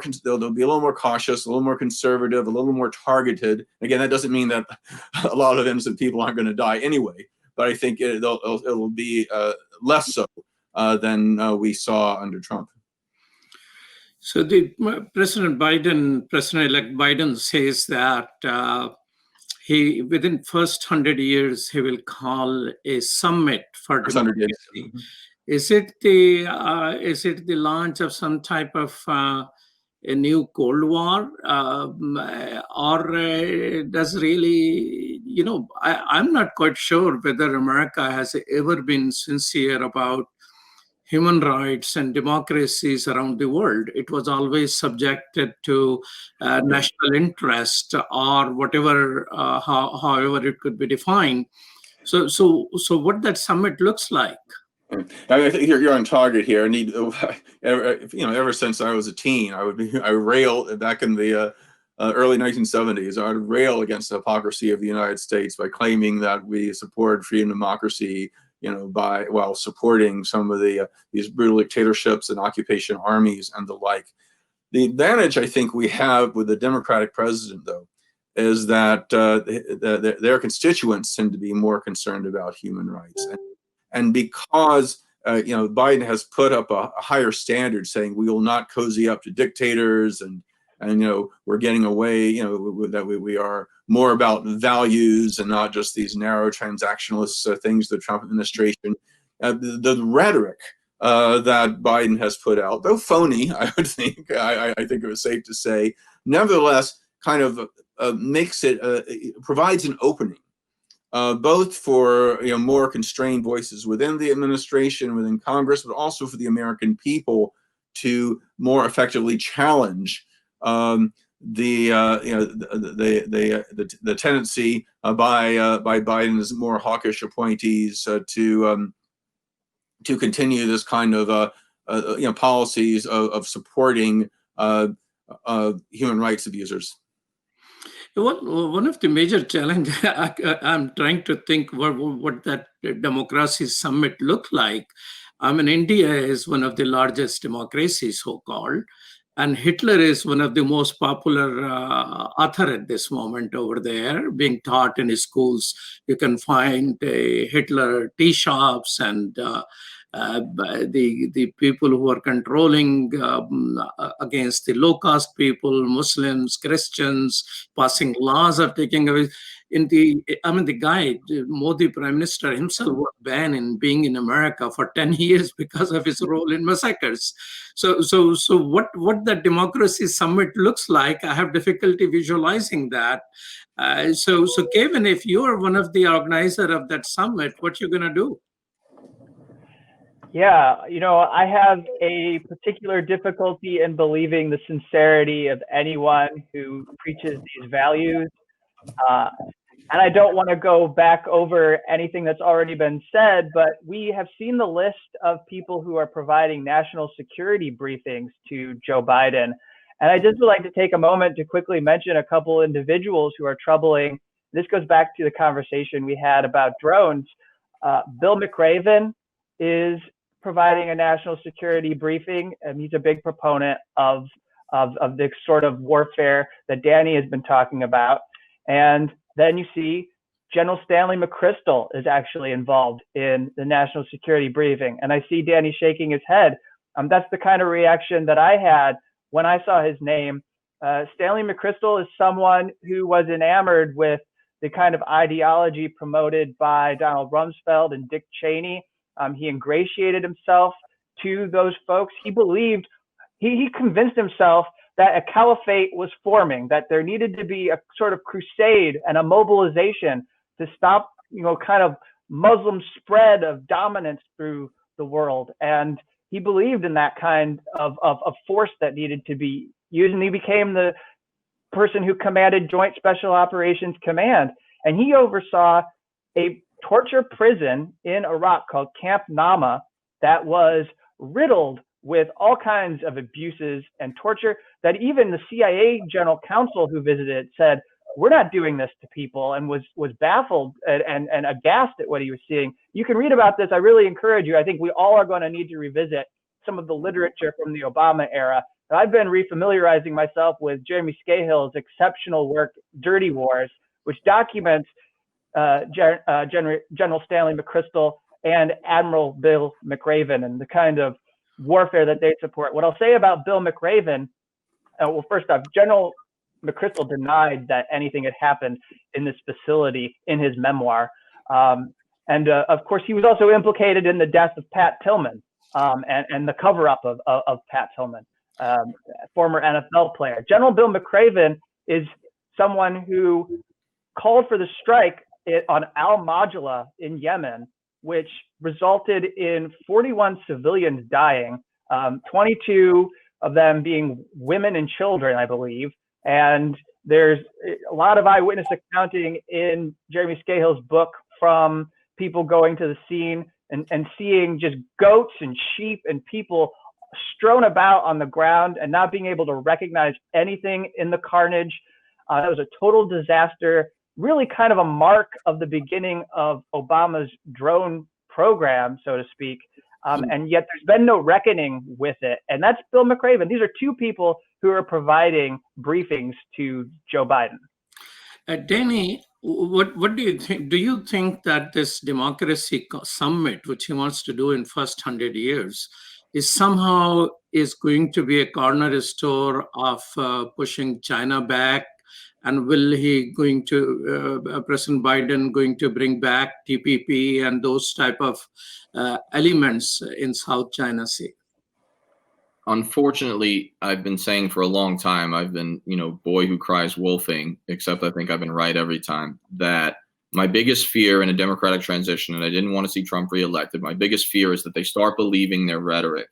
cautious, a little more conservative, a little more targeted. Again, that doesn't mean that a lot of innocent people aren't going to die anyway, but I think it'll be less so than we saw under Trump. So President-elect Biden says that he, within first 100 years, he will call a summit for democracy. Is it the launch of some type of a new Cold War, or does really, I'm not quite sure whether America has ever been sincere about human rights and democracies around the world. It was always subjected to national interest or whatever, however it could be defined. So what that summit looks like. I think you're on target here. Ever since I was a teen, I railed back in the early 1970s. I would rail against the hypocrisy of the United States by claiming that we support freedom and democracy, while supporting some of these brutal dictatorships and occupation armies and the like. The advantage I think we have with the Democratic president, though, is that their constituents tend to be more concerned about human rights. And because Biden has put up a higher standard, saying we will not cozy up to dictators, and we're getting away, that we are more about values and not just these narrow transactionalist things. The Trump administration, the rhetoric that Biden has put out, though phony, I would think, I think it was safe to say, nevertheless, kind of provides an opening. Both for more constrained voices within the administration, within Congress, but also for the American people to more effectively challenge the tendency by Biden's more hawkish appointees to continue this kind of policies of supporting human rights abusers. One of the major challenges, I'm trying to think what that democracy summit looked like. I mean, India is one of the largest democracies, so-called, and Hitler is one of the most popular author at this moment over there, being taught in his schools. You can find Hitler tea shops and the people who are controlling against the low-caste people, Muslims, Christians, passing laws are taking away. The guy, Modi Prime Minister himself, was banned in being in America for 10 years because of his role in massacres. So what the democracy summit looks like, I have difficulty visualizing that. So Kevin, if you are one of the organizers of that summit, what you going to do? Yeah, I have a particular difficulty in believing the sincerity of anyone who preaches these values. And I don't want to go back over anything that's already been said, but we have seen the list of people who are providing national security briefings to Joe Biden. And I just would like to take a moment to quickly mention a couple individuals who are troubling. This goes back to the conversation we had about drones. Bill McRaven is providing a national security briefing, and he's a big proponent of the sort of warfare that Danny has been talking about. And then you see General Stanley McChrystal is actually involved in the national security briefing. And I see Danny shaking his head. That's the kind of reaction that I had when I saw his name. Stanley McChrystal is someone who was enamored with the kind of ideology promoted by Donald Rumsfeld and Dick Cheney. He ingratiated himself to those folks. He believed, he convinced himself that a caliphate was forming, that there needed to be a sort of crusade and a mobilization to stop, kind of Muslim spread of dominance through the world. And he believed in that kind of force that needed to be used. And he became the person who commanded Joint Special Operations Command. And he oversaw a torture prison in Iraq called Camp Nama that was riddled with all kinds of abuses and torture, that even the CIA general counsel who visited said, we're not doing this to people, and was baffled and aghast at what he was seeing. You can read about this. I really encourage you. I think we all are going to need to revisit some of the literature from the Obama era. I've been refamiliarizing myself with Jeremy Scahill's exceptional work, Dirty Wars, which documents General Stanley McChrystal and Admiral Bill McRaven and the kind of warfare that they support. What I'll say about Bill McRaven, well, first off, General McChrystal denied that anything had happened in this facility in his memoir. And of course, he was also implicated in the death of Pat Tillman and the cover-up of Pat Tillman, former NFL player. General Bill McRaven is someone who called for the strike on Al-Majala in Yemen, which resulted in 41 civilians dying, 22 of them being women and children, I believe. And there's a lot of eyewitness accounting in Jeremy Scahill's book from people going to the scene and seeing just goats and sheep and people strewn about on the ground and not being able to recognize anything in the carnage. That was a total disaster, really kind of a mark of the beginning of Obama's drone program, so to speak. And yet there's been no reckoning with it. And that's Bill McRaven. These are two people who are providing briefings to Joe Biden. Danny, what do you think? Do you think that this democracy summit, which he wants to do in first 100 years, is going to be a corner store of pushing China back? And will President Biden going to bring back TPP and those type of elements in South China Sea? Unfortunately, I've been saying for a long time, I've been, boy who cries wolfing, except I think I've been right every time, that my biggest fear in a democratic transition, and I didn't want to see Trump reelected, my biggest fear is that they start believing their rhetoric,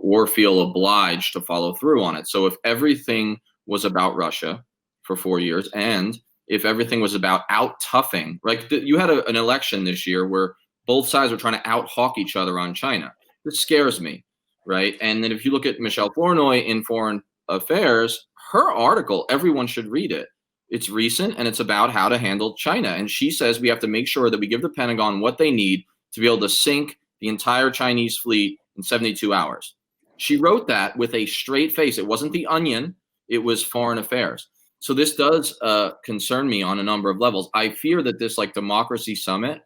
or feel obliged to follow through on it. So if everything was about Russia for 4 years, and if everything was about out-toughing, you had an election this year where both sides were trying to out-hawk each other on China. This scares me. Right. And then if you look at Michelle Flournoy in Foreign Affairs, her article, everyone should read it. It's recent and it's about how to handle China. And she says we have to make sure that we give the Pentagon what they need to be able to sink the entire Chinese fleet in 72 hours. She wrote that with a straight face. It wasn't The Onion. It was Foreign Affairs. So this does concern me on a number of levels. I fear that this democracy summit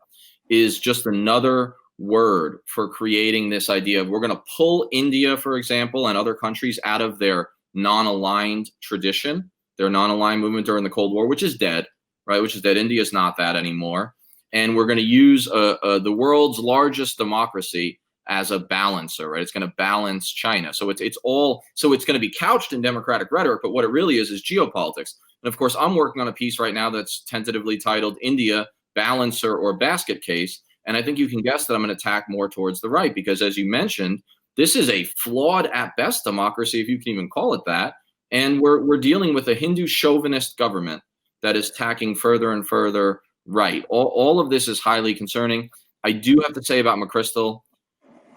is just another word for creating this idea of we're going to pull India, for example, and other countries out of their non-aligned tradition, their non-aligned movement during the Cold War, which is dead, right? Which is dead. India is not that anymore. And we're going to use the world's largest democracy as a balancer, right? It's going to balance China. So it's going to be couched in democratic rhetoric, but what it really is geopolitics. And of course, I'm working on a piece right now that's tentatively titled India Balancer or Basket Case. And I think you can guess that I'm going to tack more towards the right, because as you mentioned, this is a flawed at best democracy, if you can even call it that. And we're dealing with a Hindu chauvinist government that is tacking further and further right. All of this is highly concerning. I do have to say about McChrystal,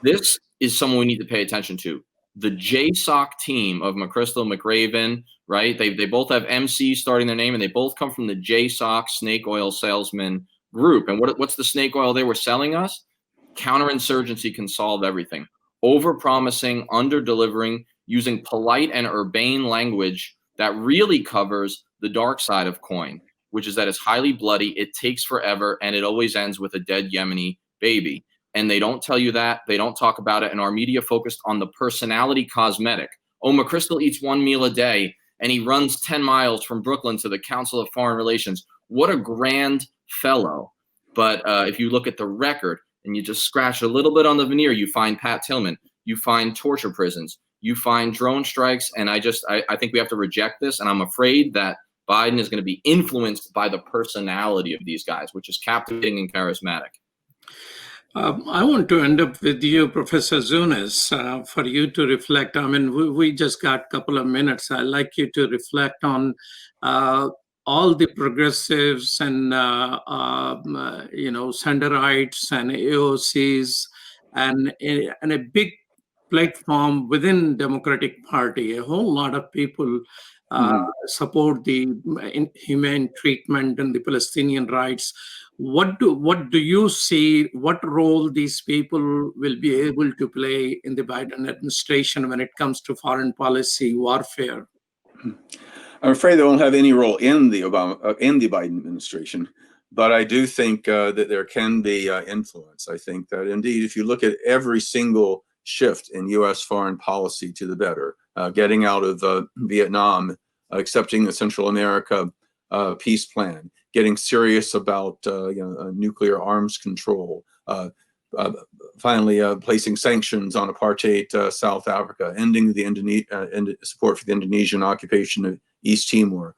this is someone we need to pay attention to. The JSOC team of McChrystal, McRaven, right? They both have MC starting their name, and they both come from the JSOC snake oil salesman group. And what's the snake oil they were selling us? Counterinsurgency can solve everything. Over-promising, under-delivering, using polite and urbane language that really covers the dark side of coin, which is that it's highly bloody, it takes forever, and it always ends with a dead Yemeni baby. And they don't tell you that. They don't talk about it. And our media focused on the personality cosmetic. Oh, McChrystal eats 1 meal a day, and he runs 10 miles from Brooklyn to the Council of Foreign Relations. What a grand fellow. But if you look at the record and you just scratch a little bit on the veneer, you find Pat Tillman, you find torture prisons, you find drone strikes. And I think we have to reject this. And I'm afraid that Biden is going to be influenced by the personality of these guys, which is captivating and charismatic. I want to end up with you, Professor Zunes, for you to reflect. I mean, we just got a couple of minutes. I'd like you to reflect on all the progressives and Sanderites and AOCs and a big platform within Democratic Party. A whole lot of people support the humane treatment and the Palestinian rights. What do you see? What role these people will be able to play in the Biden administration when it comes to foreign policy warfare? I'm afraid they won't have any role in the Biden administration, but I do think that there can be influence. I think that indeed, if you look at every single shift in U.S. foreign policy to the better, getting out of Vietnam, accepting the Central America peace plan, getting serious about nuclear arms control, finally placing sanctions on apartheid South Africa, ending the support for the Indonesian occupation of East Timor,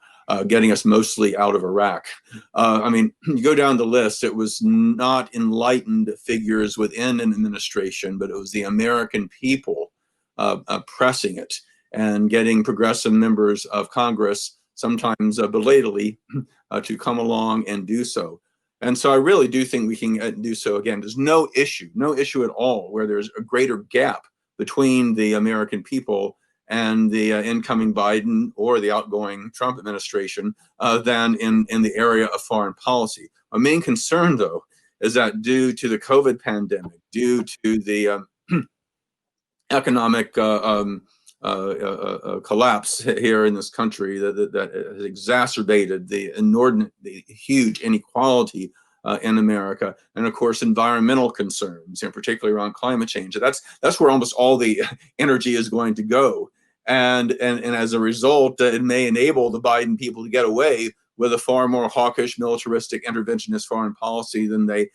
getting us mostly out of Iraq. I mean, you go down the list, it was not enlightened figures within an administration, but it was the American people pressing it and getting progressive members of Congress, sometimes belatedly, to come along and do so. And so I really do think we can do so again. There's no issue at all where there's a greater gap between the American people and the incoming Biden or the outgoing Trump administration than in the area of foreign policy. My main concern, though, is that due to the COVID pandemic, due to the economic collapse here in this country that has exacerbated the huge inequality in America, and of course environmental concerns, and particularly around climate change. That's where almost all the energy is going to go, and as a result, it may enable the Biden people to get away with a far more hawkish, militaristic, interventionist foreign policy than they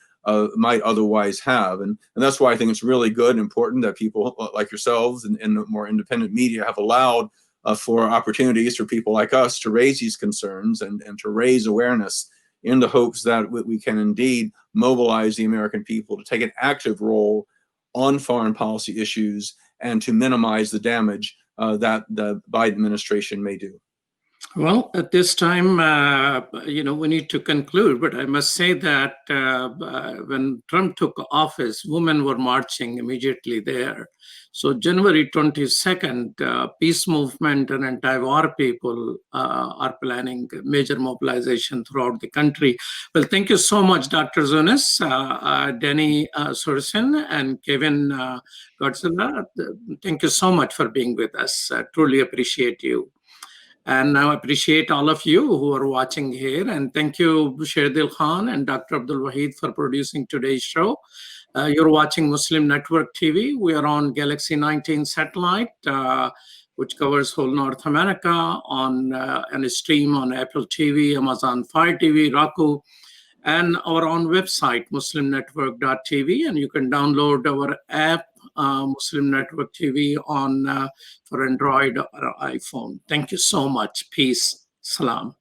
might otherwise have. And that's why I think it's really good and important that people like yourselves and the more independent media have allowed for opportunities for people like us to raise these concerns and to raise awareness in the hopes that we can indeed mobilize the American people to take an active role on foreign policy issues and to minimize the damage that the Biden administration may do. Well, at this time, we need to conclude, but I must say that when Trump took office, women were marching immediately there. So January 22nd, peace movement and anti-war people are planning major mobilization throughout the country. Well, thank you so much, Dr. Zunes, Danny Sjursen, and Kevin Gosztola. Thank you so much for being with us. I truly appreciate you. And I appreciate all of you who are watching here. And thank you, Sherdil Khan and Dr. Abdul Wahid for producing today's show. You're watching Muslim Network TV. We are on Galaxy 19 satellite, which covers whole North America, and a stream on Apple TV, Amazon Fire TV, Roku, and our own website, muslimnetwork.tv. And you can download our app, Muslim Network TV for Android or iPhone. Thank you so much. Peace. Salam.